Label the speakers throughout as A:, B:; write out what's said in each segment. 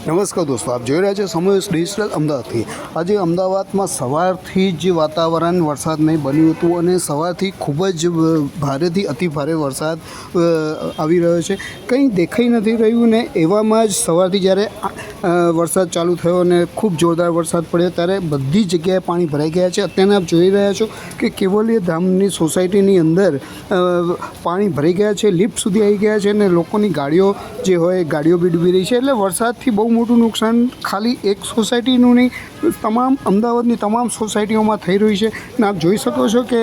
A: નમસ્કાર દોસ્તો, આપ જોઈ રહ્યા છો સમય ડિજિટલ અમદાવાદથી। આજે અમદાવાદમાં સવારથી જ વાતાવરણ વરસાદમય બન્યું હતું અને સવારથી ખૂબ જ ભારેથી અતિ ભારે વરસાદ આવી રહ્યો છે। કંઈ દેખાઈ નથી રહ્યું ને એવામાં જ સવારથી જ્યારે વરસાદ ચાલુ થયો અને ખૂબ જોરદાર વરસાદ પડ્યો ત્યારે બધી જગ્યાએ પાણી ભરાઈ ગયા છે। અત્યારે આપ જોઈ રહ્યા છો કે કેવલ્ય ધામની સોસાયટીની અંદર પાણી ભરાઈ ગયા છે, લિફ્ટ સુધી આવી ગયા છે અને લોકોની ગાડીઓ જે હોય ગાડીઓ બી ડૂબી રહી છે। એટલે વરસાદથી બહુ મોટું નુકસાન ખાલી એક સોસાયટીનું નહીં, તમામ અમદાવાદની તમામ સોસાયટીઓમાં થઈ રહ્યું છે। અને આપ જોઈ શકો છો કે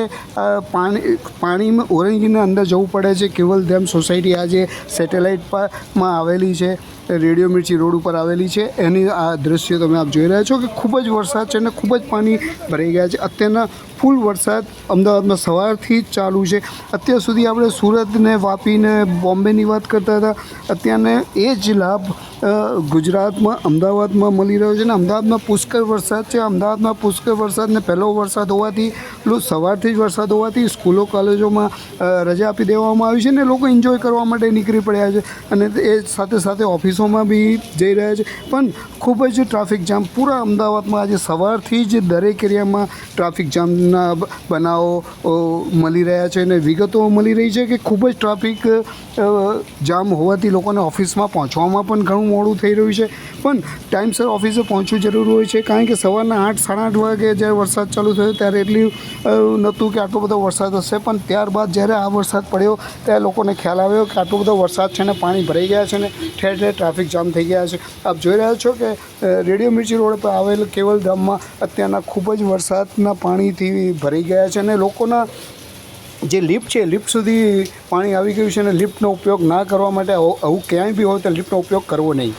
A: પાણીમાં ઓરેન્જની અંદર જવું પડે છે। કેવલધામ સોસાયટી આ જે સેટેલાઇટમાં આવેલી છે, રેડિયો મિર્ચી રોડ ઉપર આવેલી છે, એની આ દ્રશ્યો તમે આપ જોઈ રહ્યા છો કે ખૂબ જ વરસાદ છે અને ખૂબ જ પાણી ભરાઈ ગયા છે। અત્યારના ફૂલ વરસાદ અમદાવાદમાં સવારથી જ ચાલુ છે। અત્યાર સુધી આપણે સુરત ને વાપી ને બોમ્બેની વાત કરતા હતા, અત્યારને એ જ લાભ ગુજરાતમાં અમદાવાદમાં મળી રહ્યો છે ને અમદાવાદમાં પુષ્કળ વરસાદ છે। અમદાવાદમાં પુષ્કળ વરસાદને પહેલો વરસાદ હોવાથી સવારથી જ વરસાદ હોવાથી સ્કૂલો કોલેજોમાં રજા આપી દેવામાં આવી છે ને લોકો એન્જોય કરવા માટે નીકળી પડ્યા છે અને એ સાથે સાથે ઓફિસોમાં બી જઈ રહ્યા છે। પણ ખૂબ જ ટ્રાફિક જામ પૂરા અમદાવાદમાં આજે સવારથી જ દરેક એરિયામાં ટ્રાફિક જામના બનાવો મળી રહ્યા છે અને વિગતો મળી રહી છે કે ખૂબ જ ટ્રાફિક જામ હોવાથી લોકોને ઓફિસમાં પહોંચવામાં પણ ઘણું મોડું થઈ રહ્યું છે। પણ ટાઈમસર ઓફિસે પહોંચવું જરૂરી હોય છે, કારણ કે સવારના 8-8:30 વાગે જ્યારે વરસાદ ચાલુ થયો ત્યારે એટલું નહોતું કે આટલો બધો વરસાદ હશે, પણ ત્યારબાદ જ્યારે આ વરસાદ પડ્યો ત્યારે લોકોને ખ્યાલ આવ્યો કે આટલો બધો વરસાદ છે ને પાણી ભરાઈ ગયા છે ને ઠેર ઠેર ટ્રાફિક જામ થઈ ગયા છે। આપ જોઈ રહ્યા છો કે રેડિયો મિર્ચી રોડ પર આવેલ કેવલધામમાં અત્યારના ખૂબ જ વરસાદના પાણીથી ભરાઈ ગયા છે અને લોકોના જે લિફ્ટ છે લિફ્ટ સુધી પાણી આવી ગયું છે અને લિફ્ટનો ઉપયોગ ના કરવા માટે આવું ક્યાંય બી હોય તો લિફ્ટનો ઉપયોગ કરવો નહીં।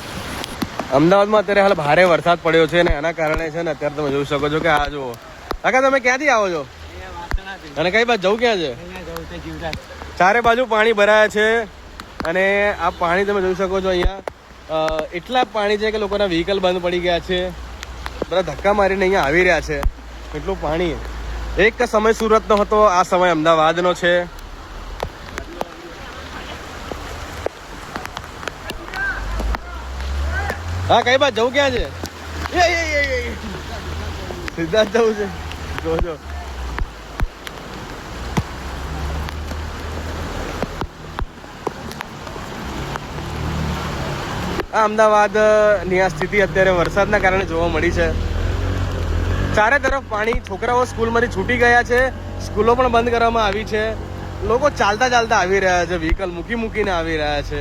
B: અમદાવાદમાં અત્યારે હાલ ભારે વરસાદ પડ્યો છે ને એના કારણે છે ને અત્યારે તમે જોઈ શકો છો કે આ જુઓ કાકા, તમે ક્યાંથી આવો છો અને કઈ બાજુ જવું ક્યાં છે? ચારે બાજુ પાણી ભરાયા છે અને આ પાણી તમે જોઈ શકો છો અહીંયા એટલા પાણી છે કે લોકોના વ્હીકલ બંધ પડી ગયા છે, બધા ધક્કા મારીને અહીંયા આવી રહ્યા છે, એટલું પાણી। એક સમય સુરતનો હતો, આ સમય અમદાવાદનો છે। હા, કઈ બાજુ જવું ક્યાં છે? સિદ્ધાર્થ જવું છે, જોજો આ અમદાવાદની આ સ્થિતિ અત્યારે વરસાદના કારણે જોવા મળી છે। ચારે તરફ પાણી, છોકરાઓ સ્કૂલમાંથી છૂટી ગયા છે, સ્કૂલો પણ બંધ કરવામાં આવી છે, લોકો ચાલતા ચાલતા આવી રહ્યા છે, વ્હીકલ મૂકીને આવી રહ્યા છે।